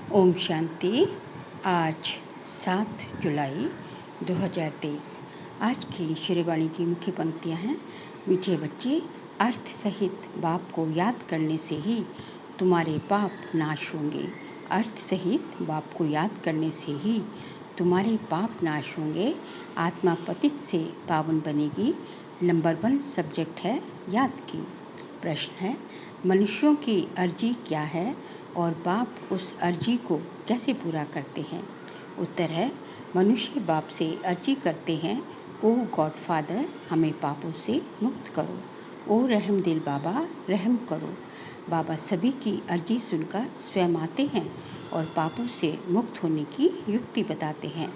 ओम शांति। आज 7 जुलाई 2023। आज की श्रीवाणी की मुख्य पंक्तियाँ हैं। मीठे बच्चे, अर्थ सहित बाप को याद करने से ही तुम्हारे पाप नाश होंगे। अर्थ सहित बाप को याद करने से ही तुम्हारे पाप नाश होंगे। आत्मा पतित से पावन बनेगी। नंबर 1 सब्जेक्ट है याद की। प्रश्न है, मनुष्यों की अर्जी क्या है और बाप उस अर्जी को कैसे पूरा करते हैं? उत्तर है, मनुष्य बाप से अर्जी करते हैं, ओ गॉड फादर हमें पापों से मुक्त करो। ओ रहम दिल बाबा रहम करो। बाबा सभी की अर्जी सुनकर स्वयं आते हैं और पापों से मुक्त होने की युक्ति बताते हैं।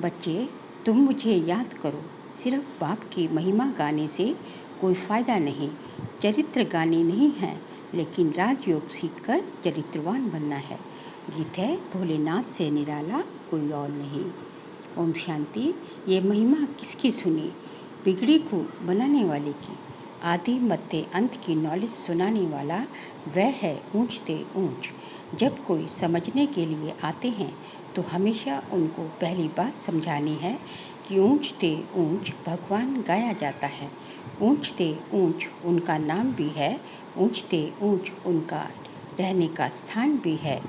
बच्चे, तुम मुझे याद करो। सिर्फ बाप की महिमा गाने से कोई फ़ायदा नहीं। चरित्र गाने नहीं है, लेकिन राजयोग सीखकर चरित्रवान बनना है। गीत है, भोलेनाथ से निराला कोई और नहीं। ओम शांति। ये महिमा किसकी सुनी? बिगड़ी को बनाने वाले की। आदि मध्य अंत की नॉलेज सुनाने वाला वह है ऊंचते ऊंच। जब कोई समझने के लिए आते हैं तो हमेशा उनको पहली बात समझानी है कि ऊंचते ऊंच भगवान गाया जाता है। ऊंचते ऊंच उनका नाम भी है। ऊंचते ऊंच उनका रहने का स्थान भी है।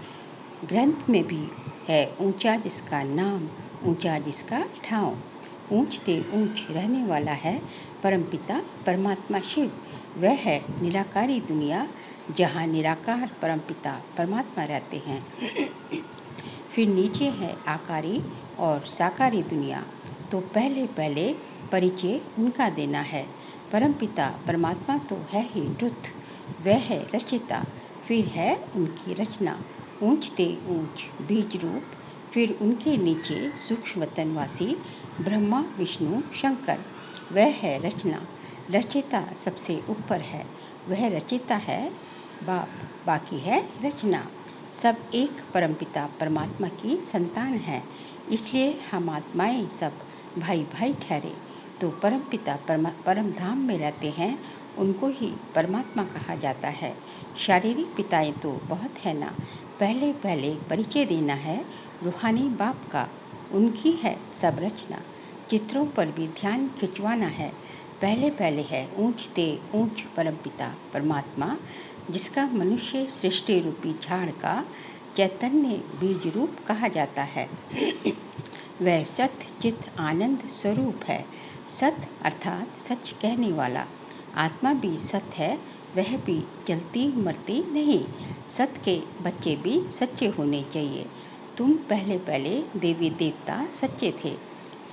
ग्रंथ में भी है, ऊंचा जिसका नाम, ऊंचा जिसका ठाव। ऊंचते ऊंच रहने वाला है परमपिता परमात्मा शिव। वह है निराकारी दुनिया, जहाँ निराकार परमपिता परमात्मा रहते हैं। फिर नीचे है आकारी और साकारी दुनिया। तो पहले पहले परिचय उनका देना है। परमपिता परमात्मा तो है ही ट्रुथ, वह है रचिता। फिर है उनकी रचना, ऊंचते ऊंच बीज रूप। फिर उनके नीचे सूक्ष्म वतनवासी ब्रह्मा विष्णु शंकर। वह है रचना। रचिता सबसे ऊपर है, वह रचिता है बाप, बाकी है रचना। सब एक परमपिता परमात्मा की संतान है, इसलिए हम आत्माएं सब भाई भाई ठहरे। तो परमपिता परम धाम में रहते हैं, उनको ही परमात्मा कहा जाता है। शारीरिक पिताएं तो बहुत है ना। पहले पहले परिचय देना है रूहानी बाप का, उनकी है सब रचना। चित्रों पर भी ध्यान खिंचवाना है। पहले पहले है ऊंचते ऊंच परमपिता परमात्मा, जिसका मनुष्य सृष्टि रूपी झाड़ का चैतन्य बीज रूप कहा जाता है। वह सत चित आनंद स्वरूप है। सत अर्थात सच कहने वाला। आत्मा भी सत है, वह भी जलती मरती नहीं। सत के बच्चे भी सच्चे होने चाहिए। तुम पहले पहले देवी देवता सच्चे थे।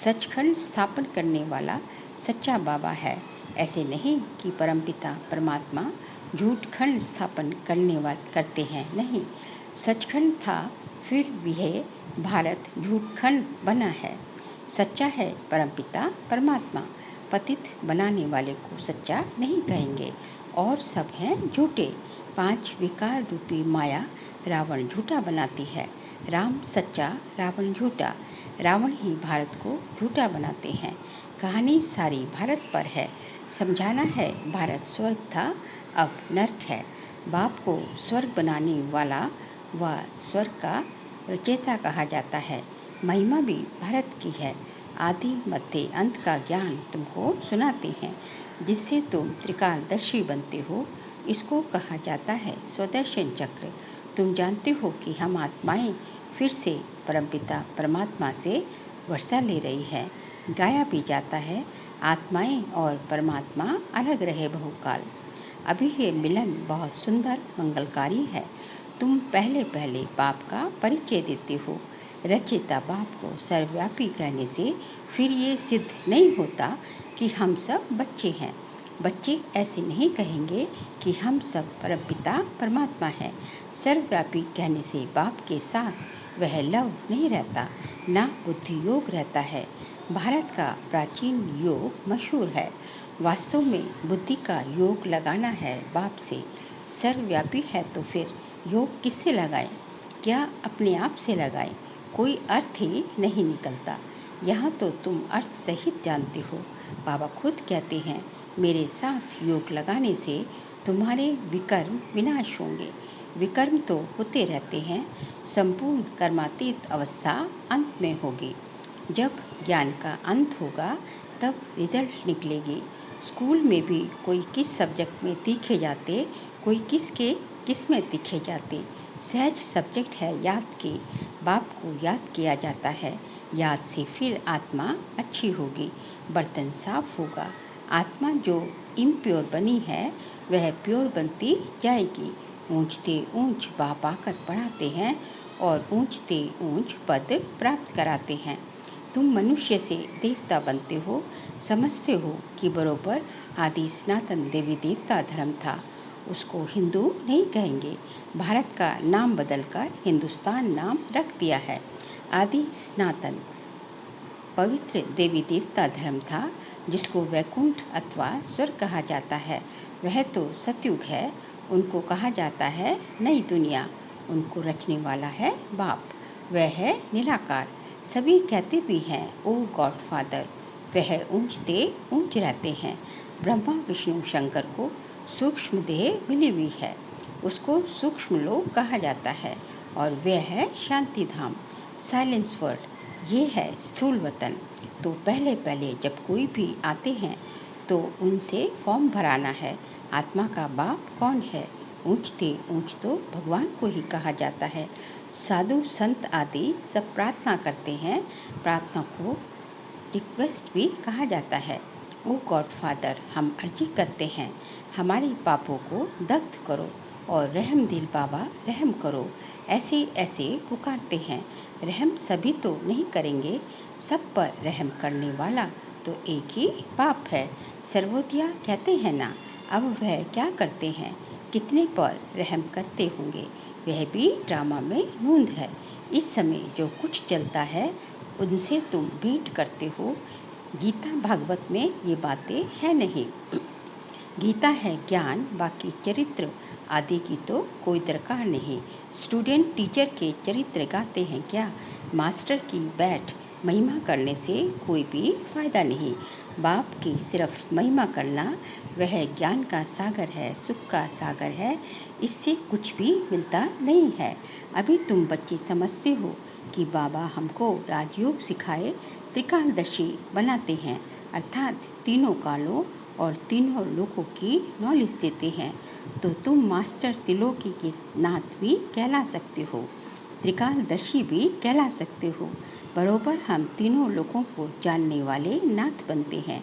सचखंड स्थापन करने वाला सच्चा बाबा है। ऐसे नहीं कि परमपिता परमात्मा झूठखंड स्थापन करते हैं, नहीं। सचखंड था, फिर यह भारत झूठखंड बना है। सच्चा है परमपिता परमात्मा। पतित बनाने वाले को सच्चा नहीं कहेंगे, और सब हैं झूठे। 5 विकार रूपी माया रावण झूठा बनाती है। राम सच्चा, रावण झूठा। रावण ही भारत को झूठा बनाते हैं। कहानी सारी भारत पर है। समझाना है भारत स्वर्ग था, अब नर्क है। बाप को स्वर्ग बनाने वाला व स्वर्ग का रचयिता कहा जाता है। महिमा भी भारत की है। आदि मध्य अंत का ज्ञान तुमको सुनाते हैं, जिससे तुम त्रिकालदर्शी बनते हो। इसको कहा जाता है स्वदर्शन चक्र। तुम जानते हो कि हम आत्माएं फिर से परमपिता परमात्मा से वर्षा ले रही है। गाया भी जाता है, आत्माएं और परमात्मा अलग रहे बहुकाल। अभी ये मिलन बहुत सुंदर मंगलकारी है। तुम पहले पहले बाप का परिचय देते हो। रचयिता बाप को सर्वव्यापी कहने से फिर ये सिद्ध नहीं होता कि हम सब बच्चे हैं। बच्चे ऐसे नहीं कहेंगे कि हम सब परमपिता परमात्मा हैं। सर्वव्यापी कहने से बाप के साथ वह लव नहीं रहता, ना बुद्धि योग रहता है। भारत का प्राचीन योग मशहूर है। वास्तव में बुद्धि का योग लगाना है बाप से। सर्वव्यापी है तो फिर योग किससे लगाएं? क्या अपने आप से लगाएं? कोई अर्थ ही नहीं निकलता। यहाँ तो तुम अर्थ सहित जानते हो। बाबा खुद कहते हैं, मेरे साथ योग लगाने से तुम्हारे विकर्म विनाश होंगे। विकर्म तो होते रहते हैं, संपूर्ण कर्मातीत अवस्था अंत में होगी। जब ज्ञान का अंत होगा तब रिजल्ट निकलेगी। स्कूल में भी कोई किस सब्जेक्ट में तीखे जाते, कोई किस में तीखे जाते। सहज सब्जेक्ट है याद की, बाप को याद किया जाता है। याद से फिर आत्मा अच्छी होगी, बर्तन साफ होगा। आत्मा जो इम्प्योर बनी है वह प्योर बनती जाएगी। ऊंचते ऊंच बाप आकर पढ़ाते हैं और ऊंचते ऊंच पद प्राप्त कराते हैं। तुम मनुष्य से देवता बनते हो, समझते हो कि बरोबर आदि सनातन देवी देवता धर्म था। उसको हिंदू नहीं कहेंगे, भारत का नाम बदलकर हिंदुस्तान नाम रख दिया है। आदि सनातन पवित्र देवी देवता धर्म था, जिसको वैकुंठ अथवा स्वर्ग कहा जाता है। वह तो सतयुग है, उनको कहा जाता है नई दुनिया। उनको रचने वाला है बाप, वह है निराकार। सभी कहते भी हैं ओ गॉड फादर। वह ऊंचते ऊंच रहते हैं। ब्रह्मा विष्णु शंकर को सूक्ष्म देह मिली हुई है, उसको सूक्ष्म लोक कहा जाता है। और वह है शांति धाम, साइलेंस वर्ल्ड। ये है स्थूल वतन। तो पहले जब कोई भी आते हैं तो उनसे फॉर्म भराना है। आत्मा का बाप कौन है? ऊंचते ऊंच तो भगवान को ही कहा जाता है। साधु संत आदि सब प्रार्थना करते हैं, प्रार्थना को रिक्वेस्ट भी कहा जाता है। ओ गॉड फादर, हम अर्जी करते हैं, हमारे पापों को दग्ध करो और रहम दिल बाबा रहम करो। ऐसे ऐसे पुकारते हैं। रहम सभी तो नहीं करेंगे, सब पर रहम करने वाला तो एक ही बाप है। सर्वोदया कहते हैं ना, अब वह क्या करते हैं, कितने पर रहम करते होंगे, वह भी ड्रामा में नूंद है। इस समय जो कुछ चलता है उनसे तुम भेंट करते हो। गीता भागवत में ये बातें है नहीं। गीता है ज्ञान, बाकी चरित्र आदि की तो कोई दरकार नहीं। स्टूडेंट टीचर के चरित्र गाते हैं क्या? मास्टर की बैठ महिमा करने से कोई भी फायदा नहीं। बाप की सिर्फ महिमा करना वह ज्ञान का सागर है, सुख का सागर है, इससे कुछ भी मिलता नहीं है। अभी तुम बच्चे समझते हो कि बाबा हमको राजयोग सिखाए त्रिकालदर्शी बनाते हैं, अर्थात तीनों कालों और तीनों लोकों की नॉलेज देते हैं। तो तुम मास्टर त्रिलोकी के नाथ भी कहला सकते हो, त्रिकालदर्शी भी कहला सकते हो। बरोबर हम तीनों लोगों को जानने वाले नाथ बनते हैं।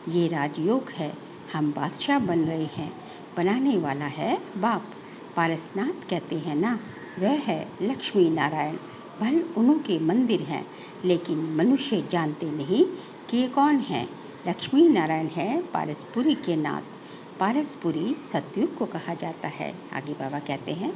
ये राजयोग है, हम बादशाह बन रहे हैं, बनाने वाला है बाप। पारसनाथ कहते हैं ना, वह है लक्ष्मी नारायण। भल उन्हों के मंदिर हैं, लेकिन मनुष्य जानते नहीं कि ये कौन है। लक्ष्मी नारायण है पारसपुरी के नाथ। पारसपुरी सतयुग को कहा जाता है। आगे बाबा कहते हैं,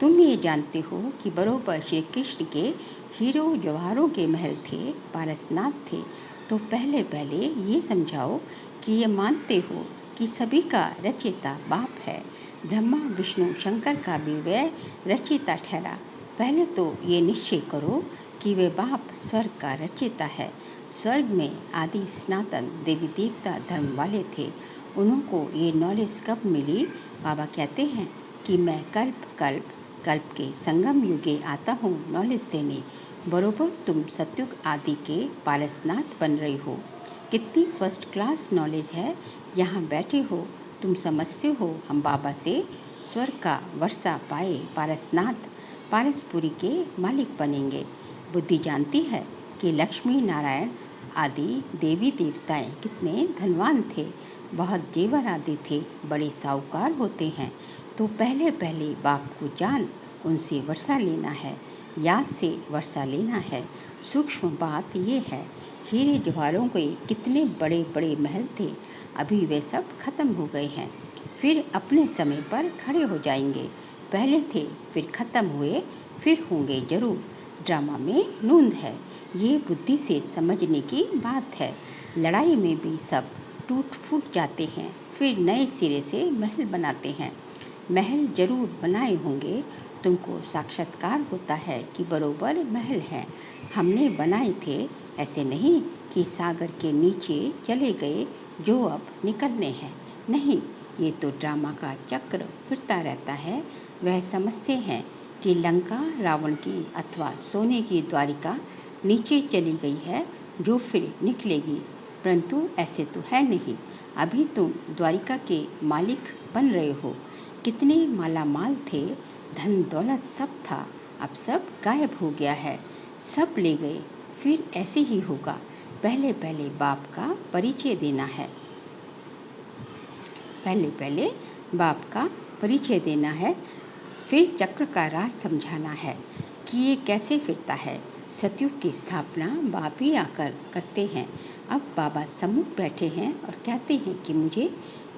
तुम ये जानते हो कि बरोबर श्री कृष्ण के हीरो जवाहरों के महल थे, पारसनाथ थे। तो पहले ये समझाओ कि ये मानते हो कि सभी का रचयिता बाप है। ब्रह्मा विष्णु शंकर का भी वह रचयिता ठहरा। पहले तो ये निश्चय करो कि वे बाप स्वर्ग का रचयिता है। स्वर्ग में आदि सनातन देवी देवता धर्म वाले थे। उनको ये नॉलेज कब मिली? बाबा कहते हैं कि मैं कल्प के संगम युगे आता हूँ नॉलेज देने। बरोबर तुम सतयुग आदि के पारसनाथ बन रही हो। कितनी फर्स्ट क्लास नॉलेज है, यहाँ बैठे हो, तुम समझते हो हम बाबा से स्वर्ग का वर्षा पाए पारसनाथ पारसपुरी के मालिक बनेंगे। बुद्धि जानती है कि लक्ष्मी नारायण आदि देवी देवताएं कितने धनवान थे, बहुत जेवर आदि थे, बड़े साहूकार होते हैं। तो पहले बाप को जान, उनसे वर्षा लेना है, याद से वर्षा लेना है। सूक्ष्म बात ये है, हीरे जवाहरों के कितने बड़े बड़े महल थे, अभी वे सब खत्म हो गए हैं, फिर अपने समय पर खड़े हो जाएंगे। पहले थे, फिर खत्म हुए, फिर होंगे जरूर। ड्रामा में नूंद है, ये बुद्धि से समझने की बात है। लड़ाई में भी सब टूट फूट जाते हैं, फिर नए सिरे से महल बनाते हैं। महल जरूर बनाए होंगे, तुमको साक्षात्कार होता है कि बरोबर महल है, हमने बनाए थे। ऐसे नहीं कि सागर के नीचे चले गए जो अब निकलने हैं, नहीं, ये तो ड्रामा का चक्र फिरता रहता है। वह समझते हैं कि लंका रावण की अथवा सोने की द्वारिका नीचे चली गई है जो फिर निकलेगी, परंतु ऐसे तो है नहीं। अभी तुम द्वारिका के मालिक बन रहे हो। कितने मालामाल थे, धन दौलत सब था, अब सब गायब हो गया है, सब ले गए। फिर ऐसे ही होगा। पहले पहले बाप का परिचय देना है, पहले बाप का परिचय देना है, फिर चक्र का राज समझाना है कि ये कैसे फिरता है। सतयुग की स्थापना बाप ही आकर करते हैं। अब बाबा सम्मुख बैठे हैं और कहते हैं कि मुझे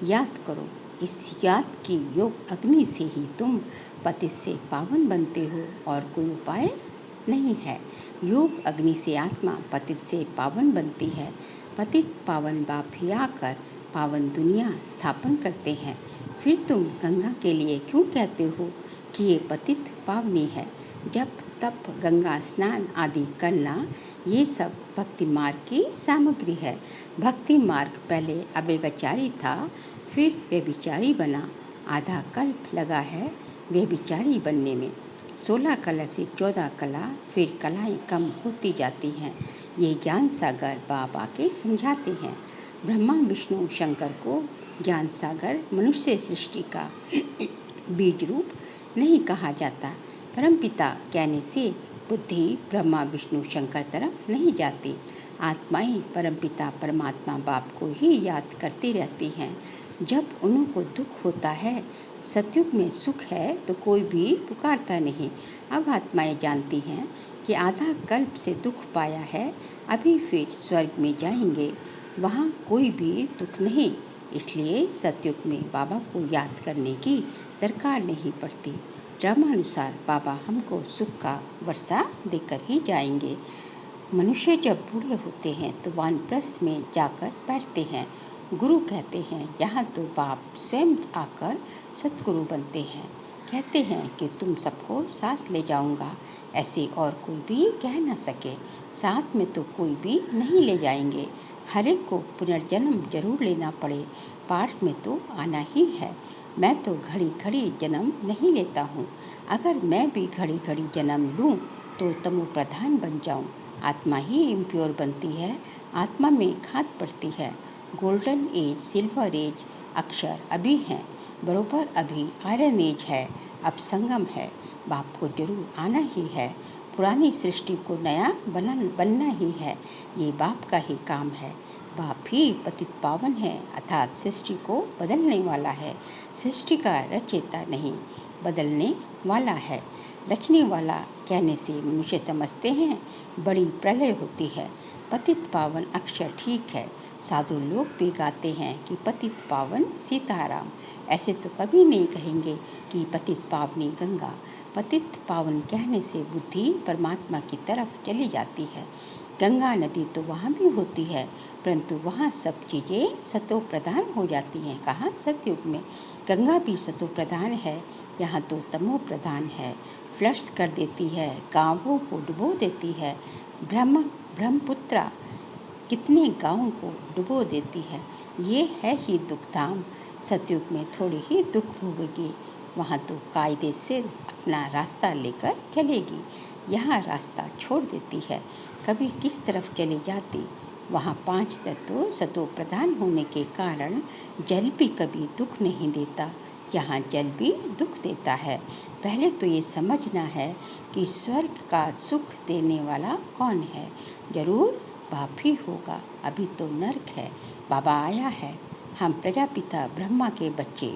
याद करो। इस याद की योग अग्नि से ही तुम पतित से पावन बनते हो और कोई उपाय नहीं है। योग अग्नि से आत्मा पतित से पावन बनती है। पतित पावन बाप ही आकर पावन दुनिया स्थापन करते हैं। फिर तुम गंगा के लिए क्यों कहते हो कि ये पतित पावनी है? जब तप गंगा स्नान आदि करना, ये सब भक्ति मार्ग की सामग्री है। भक्ति मार्ग पहले अव्यभिचारी था, फिर व्यभिचारी बना। आधा कल्प लगा है व्यभिचारी बनने में। 16 कला से 14 कला, फिर कलाएं कम होती जाती हैं। ये ज्ञान सागर बाबा के समझाते हैं। ब्रह्मा विष्णु शंकर को ज्ञान सागर मनुष्य सृष्टि का बीज रूप नहीं कहा जाता। परमपिता कहने से बुद्धि ब्रह्मा विष्णु शंकर तरफ नहीं जाती। आत्माएं परमपिता परमात्मा बाप को ही याद करती रहती हैं। जब उनको दुख होता है, सतयुग में सुख है तो कोई भी पुकारता नहीं। अब आत्माएं जानती हैं कि आधा कल्प से दुख पाया है, अभी फिर स्वर्ग में जाएंगे, वहाँ कोई भी दुख नहीं। इसलिए सतयुग में बाबा को याद करने की दरकार नहीं पड़ती। क्रमानुसार बाबा हमको सुख का वर्षा देकर ही जाएंगे। मनुष्य जब बूढ़े होते हैं तो वानप्रस्थ में जाकर बैठते हैं। गुरु कहते हैं यहाँ तो बाप स्वयं आकर सतगुरु बनते हैं। कहते हैं कि तुम सबको साथ ले जाऊंगा, ऐसे और कोई भी कह न सके। साथ में तो कोई भी नहीं ले जाएंगे। हर एक को पुनर्जन्म जरूर लेना पड़े, पाठ में तो आना ही है। मैं तो घड़ी घड़ी जन्म नहीं लेता हूँ। अगर मैं भी घड़ी घड़ी जन्म लूँ तो तमो प्रधान बन जाऊँ। आत्मा ही इम्प्योर बनती है, आत्मा में खाद पड़ती है। गोल्डन एज, सिल्वर एज अक्षर अभी हैं, बरोबर अभी आयरन एज है, अब संगम है। बाप को जरूर आना ही है। पुरानी सृष्टि को नया बनना ही है। ये बाप का ही काम है। बाप ही पतित पावन है, अर्थात सृष्टि को बदलने वाला है। सृष्टि का रचयिता नहीं, बदलने वाला है। रचने वाला कहने से मनुष्य समझते हैं बड़ी प्रलय होती है। पतित पावन अक्षर ठीक है। साधु लोग भी गाते हैं कि पतित पावन सीताराम। ऐसे तो कभी नहीं कहेंगे कि पतित पावनी गंगा। पतित पावन कहने से बुद्धि परमात्मा की तरफ चली जाती है। गंगा नदी तो वहाँ भी होती है, परंतु वहाँ सब चीज़ें सतो प्रधान हो जाती हैं। कहाँ? सतयुग में। गंगा भी सतो प्रधान है, यहाँ तो तमो प्रधान है। फ्लड्स कर देती है, गाँवों को डुबो देती है। ब्रह्मपुत्रा कितने गाँवों को डुबो देती है। ये है ही दुखधाम। सतयुग में थोड़ी ही दुख भोगेगी, वहाँ तो कायदे से अपना रास्ता लेकर चलेगी। यहाँ रास्ता छोड़ देती है, कभी किस तरफ चली जाती। वहाँ 5 तत्व सतो प्रधान होने के कारण जल भी कभी दुख नहीं देता, यहाँ जल भी दुख देता है। पहले तो ये समझना है कि स्वर्ग का सुख देने वाला कौन है। जरूर बाप ही होगा। अभी तो नरक है, बाबा आया है। हम प्रजापिता ब्रह्मा के बच्चे,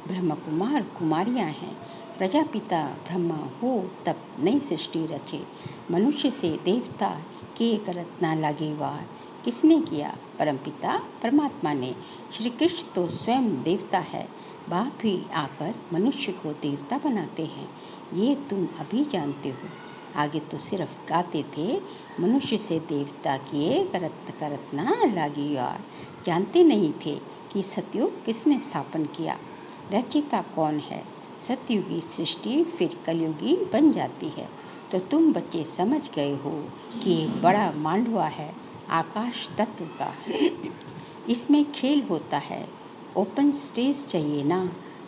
ब्रह्म कुमार कुमारियाँ हैं। प्रजापिता ब्रह्मा हो तब नई सृष्टि रचे। मनुष्य से देवता के करत ना लागे वार। किसने किया? परमपिता परमात्मा ने। श्री कृष्ण तो स्वयं देवता है। बाप भी आकर मनुष्य को देवता बनाते हैं। ये तुम अभी जानते हो, आगे तो सिर्फ गाते थे। मनुष्य से देवता किए करत ना लागी यार। जानते नहीं थे कि सतयुग किसने स्थापन किया, रचयिता कौन है। सतयुगी सृष्टि फिर कलयुगी बन जाती है। तो तुम बच्चे समझ गए हो कि एक बड़ा मांडवा है आकाश तत्व का। इसमें खेल होता है। ओपन स्टेज चाहिए ना।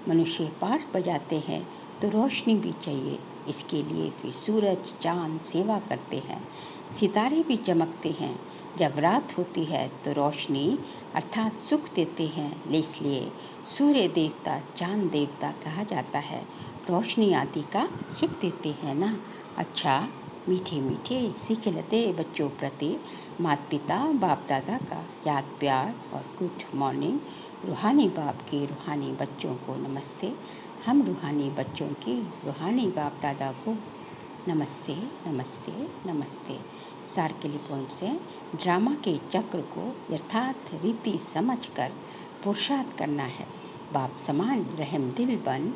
मनुष्य पाठ बजाते हैं, तो रोशनी भी चाहिए। इसके लिए फिर सूरज चांद सेवा करते हैं, सितारे भी चमकते हैं। जब रात होती है तो रोशनी अर्थात सुख देते हैं, इसलिए सूर्य देवता चांद देवता कहा जाता है। रोशनी आदि का सुख देते हैं ना। अच्छा, मीठे मीठे सीखे लते बच्चों प्रति माता पिता बाप दादा का याद प्यार और गुड मॉर्निंग। रूहानी बाप के रूहानी बच्चों को नमस्ते। हम रूहानी बच्चों के रूहानी बाप दादा को नमस्ते नमस्ते नमस्ते। सार के लिए पॉइंट्स हैं। ड्रामा के चक्र को यथार्थ रीति समझकर पुरुषार्थ करना है। बाप समान रहम दिल बन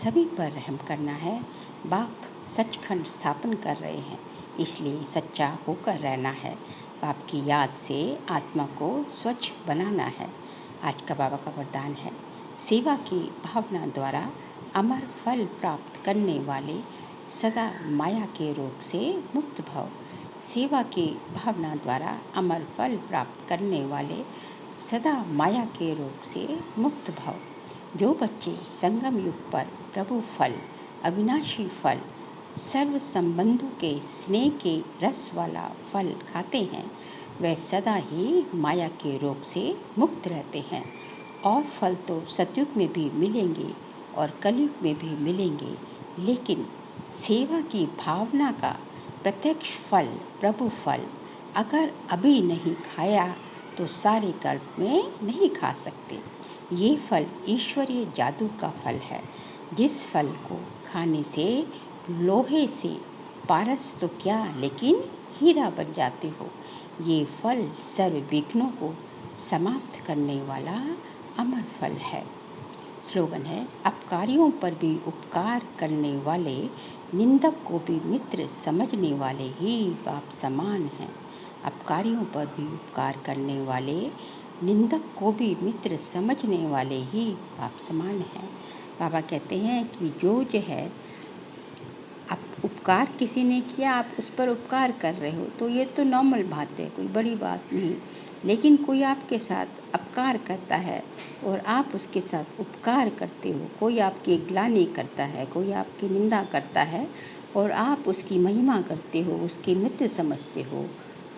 सभी पर रहम करना है। बाप सचखंड स्थापन कर रहे हैं, इसलिए सच्चा होकर रहना है। बाप की याद से आत्मा को स्वच्छ बनाना है। आज का बाबा का वरदान है, सेवा की भावना द्वारा अमर फल प्राप्त करने वाले सदा माया के रोग से मुक्त भव। सेवा की भावना द्वारा अमर फल प्राप्त करने वाले सदा माया के रोग से मुक्त भव। जो बच्चे संगम युग पर प्रभु फल, अविनाशी फल, सर्व संबंधों के स्नेह के रस वाला फल खाते हैं, वे सदा ही माया के रोग से मुक्त रहते हैं। और फल तो सतयुग में भी मिलेंगे और कलयुग में भी मिलेंगे, लेकिन सेवा की भावना का प्रत्यक्ष फल, प्रभु फल, अगर अभी नहीं खाया तो सारे कल्प में नहीं खा सकते। ये फल ईश्वरीय जादू का फल है। जिस फल को खाने से लोहे से पारस तो क्या लेकिन हीरा बन जाते हो। ये फल सर्व विघ्नों को समाप्त करने वाला अमर फल है। स्लोगन है, अपकारियों पर भी उपकार करने वाले, निंदक को भी मित्र समझने वाले ही बाप समान हैं। अपकारियों पर भी उपकार करने वाले, निंदक को भी मित्र समझने वाले ही बाप समान हैं। बाबा कहते हैं कि जो है आप उपकार किसी ने किया, आप उस पर उपकार कर रहे हो तो ये तो नॉर्मल बात है, कोई बड़ी बात नहीं। लेकिन कोई आपके साथ अपकार करता है और आप उसके साथ उपकार करते हो, कोई आपकी ग्लानि करता है, कोई आपकी निंदा करता है और आप उसकी महिमा करते हो, उसके मित्र समझते हो,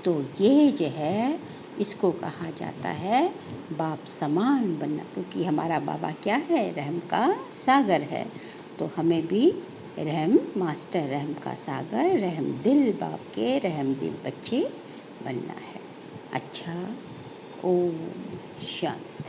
तो ये जो है इसको कहा जाता है बाप समान बनना। क्योंकि हमारा बाबा क्या है, रहम का सागर है। तो हमें भी रहम मास्टर, रहम का सागर, रहम दिल बाप के रहम दिल बच्चे बनना है। अच्छा, ओम शांति।